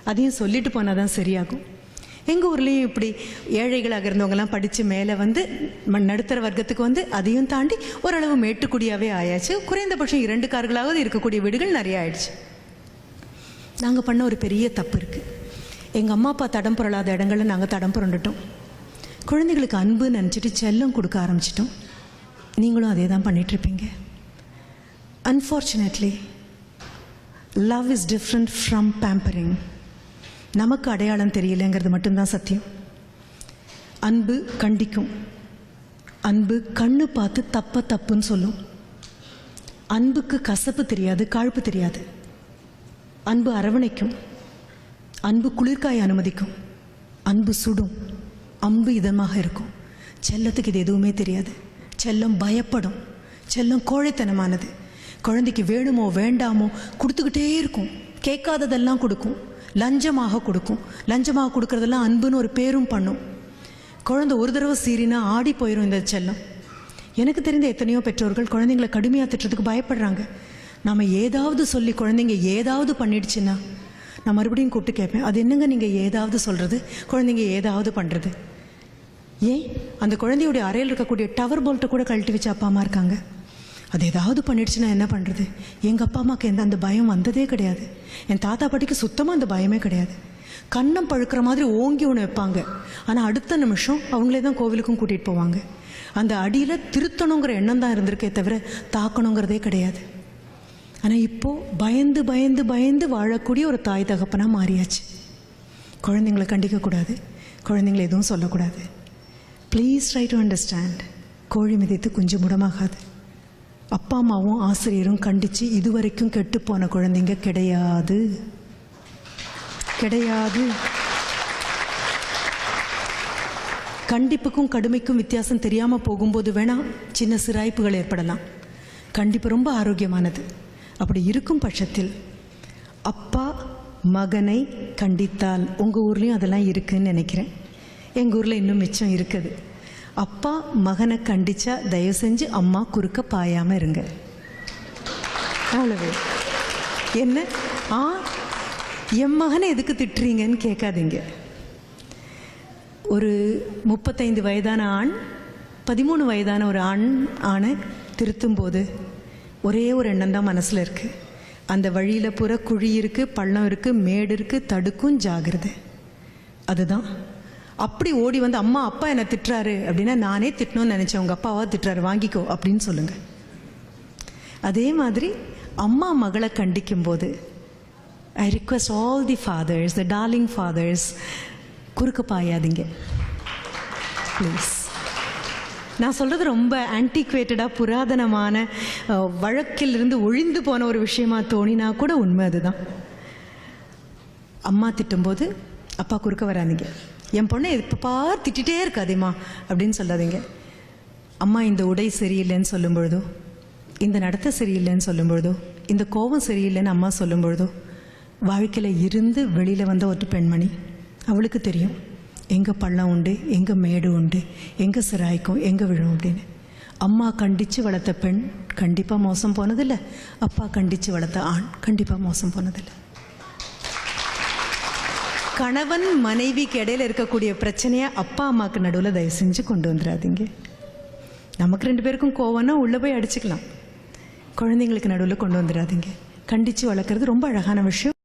அதையும் சொல்லிட்டு போனால் தான் சரியாகும். எங்கள் ஊர்லேயும் இப்படி ஏழைகளாக இருந்தவங்கலாம் படித்து மேலே வந்து நடுத்தர வர்க்கத்துக்கு வந்து அதையும் தாண்டி ஓரளவு மேட்டுக்குடியாகவே ஆயாச்சு. குறைந்தபட்சம் 2 கார்களாவது இருக்கக்கூடிய வீடுகள் நிறைய ஆயிடுச்சு. நாங்கள் பண்ண ஒரு பெரிய தப்பு இருக்குது. எங்கள் அம்மா அப்பா தடம் புரளாத இடங்களில் நாங்கள் தடம் புரண்டுட்டோம். குழந்தைகளுக்கு அன்பு நினச்சிட்டு செல்லம் கொடுக்க ஆரம்பிச்சிட்டோம். நீங்களும் அதே தான் பண்ணிகிட்ருப்பீங்க. Unfortunately love is different from pampering. நமக்கு அடையாளம் தெரியலைங்கிறது மட்டும்தான் சத்தியம். அன்பு கண்டிக்கும், அன்பு கண்ணு பார்த்து தப்புன்னு சொல்லும். அன்புக்கு கசப்பு தெரியாது, காழ்ப்பு தெரியாது. அன்பு அரவணைக்கும், அன்பு குளிர்காய அனுமதிக்கும், அன்பு சுடும், அன்பு இதமாக இருக்கும். செல்லத்துக்கு இது எதுவுமே தெரியாது. செல்லம் பயப்படும், செல்லம் கோழைத்தனமானது. குழந்தைக்கு வேணுமோ வேண்டாமோ கொடுத்துக்கிட்டே இருக்கும். கேட்காததெல்லாம் கொடுக்கும், லஞ்சமாக கொடுக்கும். லஞ்சமாக கொடுக்கறதெல்லாம் அன்புன்னு ஒரு பேரும் பண்ணும். குழந்தை ஒரு தடவை சீறினா ஆடி போயிடும் இந்த செல்லம். எனக்கு தெரிந்த எத்தனையோ பெற்றோர்கள் குழந்தைங்களை கடுமையாக திட்டுறதுக்கு பயப்படுறாங்க. நம்ம ஏதாவது சொல்லி குழந்தைங்க ஏதாவது பண்ணிடுச்சுன்னா நான் மறுபடியும் கூப்பிட்டு கேட்பேன், அது என்னங்க நீங்கள் ஏதாவது சொல்கிறது, குழந்தைங்க ஏதாவது பண்ணுறது? ஏன் அந்த குழந்தையுடைய அறையில் இருக்கக்கூடிய டவர் போல்ட்டை கூட கழட்டி வச்சு அப்பா அம்மா இருக்காங்க. அது ஏதாவது பண்ணிடுச்சுன்னா என்ன பண்ணுறது? எங்கள் அப்பா அம்மாவுக்கு அந்த பயம் வந்ததே கிடையாது. என் தாத்தா பாட்டிக்கு சுத்தமாக அந்த பயமே கிடையாது. கன்னம் பழுக்கிற மாதிரி ஓங்கி ஒன்று வைப்பாங்க, ஆனால் அடுத்த நிமிஷம் அவங்களே தான் கோவிலுக்கும் கூட்டிகிட்டு போவாங்க. அந்த அடியில் திருத்தணுங்கிற எண்ணம் தான் இருந்திருக்கே தவிர தாக்கணுங்கிறதே கிடையாது. ஆனால் இப்போது பயந்து பயந்து பயந்து வாழக்கூடிய ஒரு தாய் தகப்பனாக மாறியாச்சு. குழந்தைங்களை கண்டிக்கக்கூடாது, குழந்தைங்களை எதுவும் சொல்லக்கூடாது. Please try to understand. கோழி மிதித்து குஞ்சு முடமாகாது. அப்பா அம்மாவும் ஆசிரியரும் கண்டித்து இதுவரைக்கும் கெட்டுப்போன குழந்தைங்க கிடையாது கிடையாது. கண்டிப்புக்கும் கடுமைக்கும் வித்தியாசம் தெரியாமல் போகும்போது வேணால் சின்ன சிராய்ப்புகள் ஏற்படலாம். கண்டிப்பு ரொம்ப ஆரோக்கியமானது. அப்படி இருக்கும் பட்சத்தில் அப்பா மகனை கண்டித்தால், உங்கள் ஊர்லேயும் அதெல்லாம் இருக்குதுன்னு நினைக்கிறேன், எங்கள் ஊரில் இன்னும் மிச்சம் இருக்குது. அப்பா மகனை கண்டிச்சா தயவு செஞ்சு அம்மா குறுக்க பாயாமல் இருங்க. அவ்வளவு. என்ன என் மகனை எதுக்கு திட்டுறீங்கன்னு கேட்காதீங்க. ஒரு 35 வயதான ஆண் 13 வயதான ஒரு ஆணை திருத்தும் போது ஒரே ஒரு எண்ணம் தான் மனசில் இருக்குது. அந்த வழியில் பூரா குழி இருக்குது, பள்ளம் இருக்குது, மேடு இருக்குது, தடுக்கும், ஜாகிரதை. அதுதான். அப்படி ஓடி வந்து அம்மா அப்பா என்னை திட்டுறாரு அப்படின்னா நானே திட்டணும்னு நினச்சேன், உங்கள் அப்பாவா திட்டுறாரு வாங்கிக்கோ அப்படின்னு சொல்லுங்கள். அதே மாதிரி அம்மா மகளை கண்டிக்கும் போது I request all the fathers, the darling fathers, குறுக்க பாயாதீங்க ப்ளீஸ். நான் சொல்கிறது ரொம்ப ஆன்டிக்வேட்டடாக புராதனமான வழக்கிலிருந்து ஒழிந்து போன ஒரு விஷயமா தோணினா கூட உண்மை அதுதான். அம்மா திட்டும்போது அப்பா குறுக்க வராதிங்க. என் பொண்ணை எப்பப்பா திட்டிகிட்டே இருக்காதேம்மா அப்படின்னு சொல்லாதீங்க. அம்மா இந்த உடை சரியில்லைன்னு சொல்லும் பொழுதோ, இந்த நடத்தை சரியில்லைன்னு சொல்லும் பொழுதோ, இந்த கோபம் சரியில்லைன்னு அம்மா சொல்லும் பொழுதோ, வாழ்க்கையில் இருந்து வெளியில் வந்த ஒரு பெண்மணி, அவளுக்கு தெரியும் எங்கே பள்ளம் உண்டு, எங்கே மேடு உண்டு, எங்கே சிராய்க்கும், எங்கே விழும் அப்படின்னு. அம்மா கண்டித்து வளர்த்த பெண் கண்டிப்பாக மோசம் போனதில்லை, அப்பா கண்டித்து வளர்த்த ஆண் கண்டிப்பாக மோசம் போனதில்லை. கணவன் மனைவிக்கு இடையில இருக்கக்கூடிய பிரச்சனையை அப்பா அம்மாவுக்கு நடுவில் தயவு செஞ்சு கொண்டு வந்துடாதீங்க. நமக்கு 2 பேருக்கும் கோவம்னா உள்ளே போய் அடிச்சுக்கலாம். குழந்தைங்களுக்கு நடுவில் கொண்டு வந்துடாதீங்க. கண்டித்து வளர்க்குறது ரொம்ப அழகான விஷயம்.